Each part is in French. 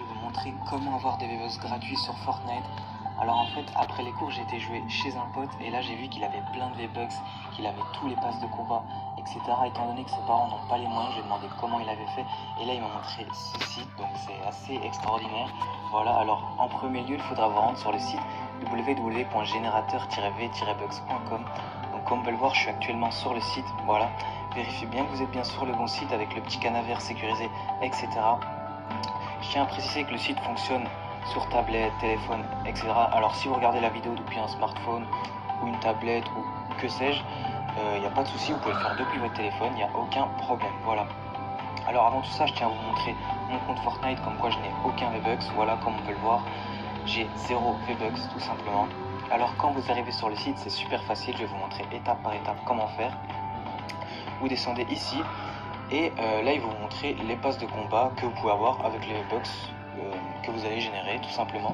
vais vous montrer comment avoir des V-Bucks gratuits sur Fortnite. Alors en fait, après les cours, j'ai été jouer chez un pote et là j'ai vu qu'il avait plein de V-Bucks, qu'il avait tous les passes de combat, etc. Étant donné que ses parents n'ont pas les moyens, je lui ai demandé comment il avait fait et là il m'a montré ce site, donc c'est assez extraordinaire. Voilà, alors en premier lieu, il faudra vous rendre sur le site www.générateur-v-bucks.com. Donc comme on peut le voir, je suis actuellement sur le site, voilà. Vérifiez bien que vous êtes bien sur le bon site avec le petit canavère sécurisé, etc. Je tiens à préciser que le site fonctionne sur tablette, téléphone, etc. Alors si vous regardez la vidéo depuis un smartphone ou une tablette ou que sais-je, il n'y a pas de souci, vous pouvez le faire depuis votre téléphone, il n'y a aucun problème, voilà. Alors avant tout ça, je tiens à vous montrer mon compte Fortnite, comme quoi je n'ai aucun V-Bucks, voilà, comme on peut le voir, j'ai 0 V-Bucks tout simplement. Alors quand vous arrivez sur le site, c'est super facile, je vais vous montrer étape par étape comment faire. Vous descendez ici et là il va vous montrer les passes de combat que vous pouvez avoir avec les V-Bucks que vous allez générer tout simplement.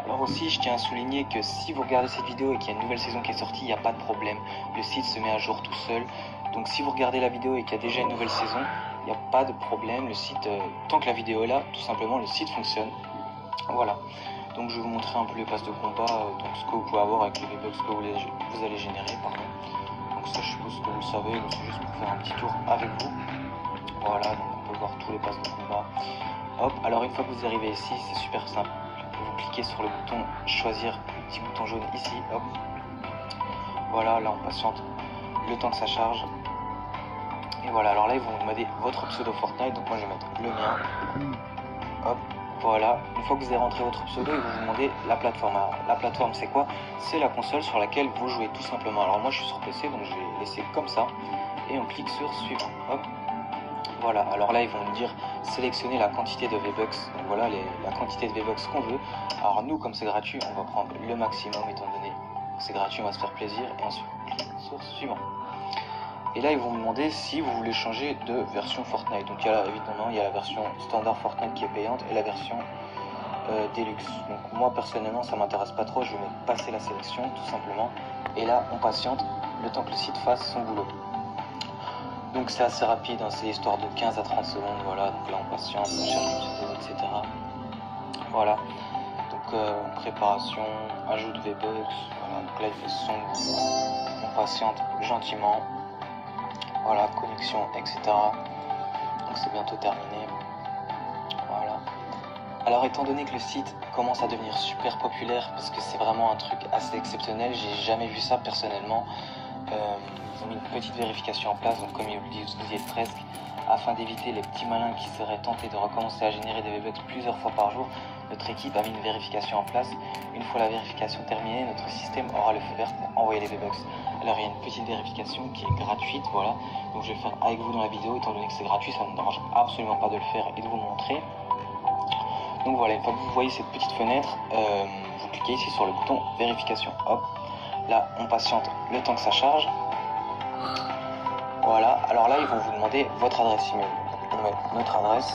Alors aussi je tiens à souligner que si vous regardez cette vidéo et qu'il y a une nouvelle saison qui est sortie, il n'y a pas de problème, le site se met à jour tout seul. Donc si vous regardez la vidéo et qu'il y a déjà une nouvelle saison, il n'y a pas de problème, le site, tant que la vidéo est là, tout simplement le site fonctionne. Voilà, donc je vais vous montrer un peu les passes de combat, donc ce que vous pouvez avoir avec les V-Bucks que vous allez générer, pardon. Donc ça je suppose que vous le savez, donc c'est juste pour faire un petit tour avec vous. Voilà, donc on peut voir tous les passes de combat. Hop, alors une fois que vous arrivez ici, c'est super simple. Vous cliquez sur le bouton choisir, petit bouton jaune ici, hop. Voilà, là on patiente le temps que ça charge. Et voilà, alors là ils vont vous demander votre pseudo Fortnite, donc moi je vais mettre le mien. Hop, voilà, une fois que vous avez rentré votre pseudo, ils vont vous demander la plateforme. Alors la plateforme c'est quoi? C'est la console sur laquelle vous jouez tout simplement. Alors moi je suis sur PC, donc je vais laisser comme ça. Et on clique sur suivant, hop. Voilà, alors là ils vont nous dire sélectionner la quantité de V-Bucks, donc voilà la quantité de V-Bucks qu'on veut. Alors nous, comme c'est gratuit, on va prendre le maximum étant donné que c'est gratuit, on va se faire plaisir et ensuite on clique sur suivant. Et là ils vont vous demander si vous voulez changer de version Fortnite. Donc évidemment il y a la version standard Fortnite qui est payante et la version Deluxe. Donc moi personnellement ça m'intéresse pas trop, je vais mettre passer la sélection tout simplement. Et là on patiente le temps que le site fasse son boulot. Donc c'est assez rapide, hein, c'est histoire de 15 à 30 secondes, voilà, donc là on patiente, on cherche une pseudo, etc. Voilà, donc préparation, ajout de V-Bucks, voilà, donc là il fait son boulot, on patiente gentiment, voilà, connexion, etc. Donc c'est bientôt terminé, voilà. Alors étant donné que le site commence à devenir super populaire, parce que c'est vraiment un truc assez exceptionnel, j'ai jamais vu ça personnellement, ils ont mis une petite vérification en place, donc comme ils le disaient presque, afin d'éviter les petits malins qui seraient tentés de recommencer à générer des V-Bucks plusieurs fois par jour, notre équipe a mis une vérification en place. Une fois la vérification terminée, notre système aura le feu vert pour envoyer les V-Bucks. Alors il y a une petite vérification qui est gratuite, voilà, donc je vais le faire avec vous dans la vidéo, étant donné que c'est gratuit, ça ne me dérange absolument pas de le faire et de vous montrer. Donc voilà, une fois que vous voyez cette petite fenêtre, vous cliquez ici sur le bouton vérification, hop, là on patiente le temps que ça charge. Voilà, alors là ils vont vous demander votre adresse email. On met notre adresse,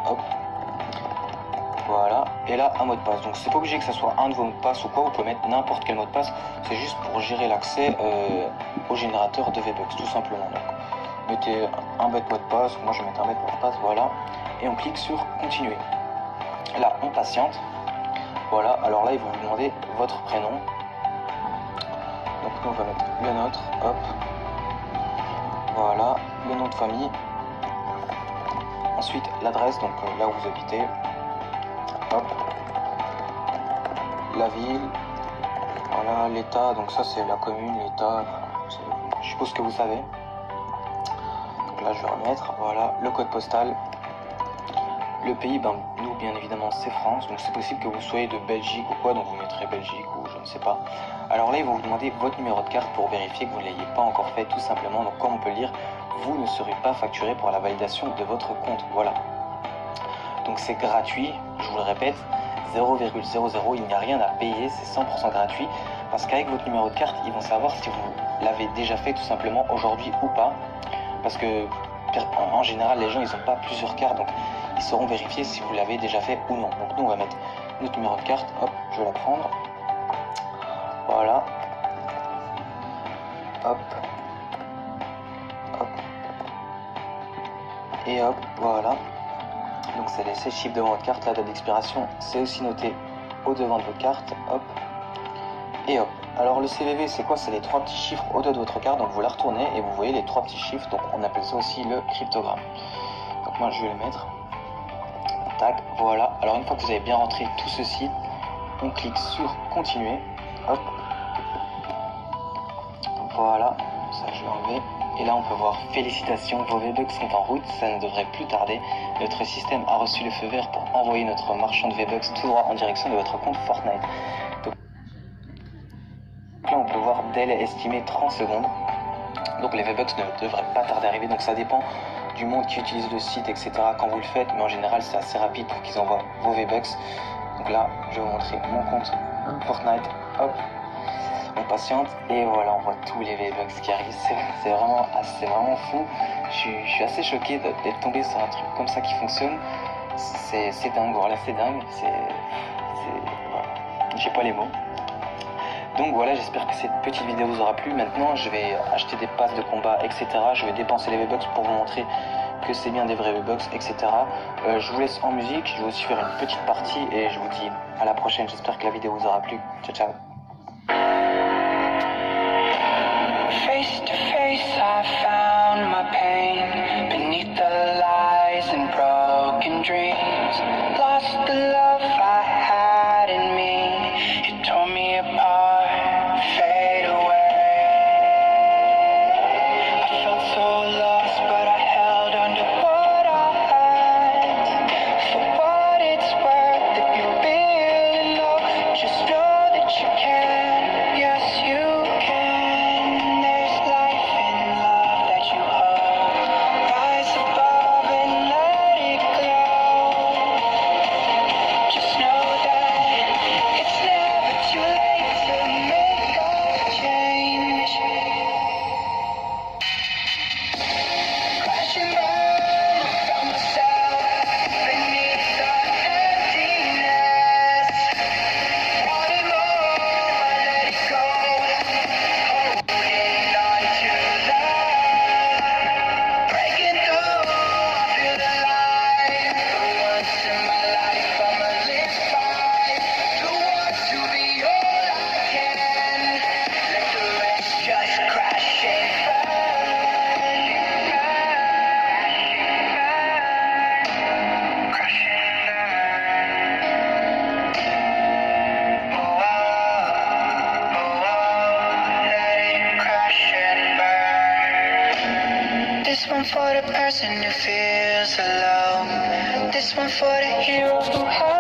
hop, voilà, et là un mot de passe. Donc c'est pas obligé que ça soit un de vos mots de passe ou quoi, vous pouvez mettre n'importe quel mot de passe, c'est juste pour gérer l'accès au générateur de V-Bucks tout simplement. Donc mettez un bête mot de passe, moi je vais mettre un bête mot de passe, voilà, et on clique sur continuer. Là on patiente, voilà, alors là ils vont vous demander votre prénom. Donc nous on va mettre le nôtre, hop. Voilà, le nom de famille. Ensuite, l'adresse, donc là où vous habitez. Hop. La ville. Voilà, l'état, donc ça c'est la commune, l'état. Je suppose que vous savez. Donc là je vais remettre, voilà, le code postal. Le pays, ben, nous bien évidemment c'est France, donc c'est possible que vous soyez de Belgique ou quoi, donc vous mettrez Belgique ou je ne sais pas. Alors là ils vont vous demander votre numéro de carte pour vérifier que vous ne l'ayez pas encore fait tout simplement, donc comme on peut le lire, vous ne serez pas facturé pour la validation de votre compte, voilà. Donc c'est gratuit, je vous le répète, 0,00, il n'y a rien à payer, c'est 100% gratuit, parce qu'avec votre numéro de carte, ils vont savoir si vous l'avez déjà fait tout simplement aujourd'hui ou pas, parce que en général les gens ils n'ont pas plusieurs cartes, donc ils sauront vérifier si vous l'avez déjà fait ou non. Donc nous on va mettre notre numéro de carte, hop, je vais la prendre, voilà, hop, hop, et hop, voilà. Donc c'est les 16 chiffres devant votre carte. La date d'expiration, c'est aussi noté au devant de votre carte. Hop. Et hop. Alors le CVV, c'est quoi? C'est les 3 petits chiffres au dos de votre carte. Donc vous la retournez et vous voyez les 3 petits chiffres. Donc on appelle ça aussi le cryptogramme. Donc moi je vais le mettre. Tac, voilà. Alors une fois que vous avez bien rentré tout ceci, on clique sur continuer. Hop. Voilà. Ça je vais enlever. Et là on peut voir félicitations, vos V-Bucks sont en route, ça ne devrait plus tarder. Notre système a reçu le feu vert pour envoyer notre marchand de V-Bucks tout droit en direction de votre compte Fortnite. Donc là on peut voir délai estimé 30 secondes. Donc les V-Bucks ne devraient pas tarder à arriver, donc ça dépend du monde qui utilise le site, etc. quand vous le faites, mais en général c'est assez rapide pour qu'ils envoient vos V-Bucks. Donc là je vais vous montrer mon compte Fortnite, hop. On patiente et voilà, on voit tous les V-Bucks qui arrivent. C'est vraiment fou. Je suis assez choqué d'être tombé sur un truc comme ça qui fonctionne. C'est dingue, voilà, c'est dingue. Voilà. J'ai pas les mots. Donc voilà, j'espère que cette petite vidéo vous aura plu. Maintenant, je vais acheter des passes de combat, etc. Je vais dépenser les V-Bucks pour vous montrer que c'est bien des vrais V-Bucks, etc. Je vous laisse en musique. Je vais aussi faire une petite partie et je vous dis à la prochaine. J'espère que la vidéo vous aura plu. Ciao, ciao. Face to face, I found my pain beneath the lies and broken dreams. Lost the love I had in me. It tore me apart, fade away. I felt so lost, but I held on to what I had. For what it's worth, if you feel low, just know that you can. Yes, you can. This one for the person who feels alone. This one for the hero who has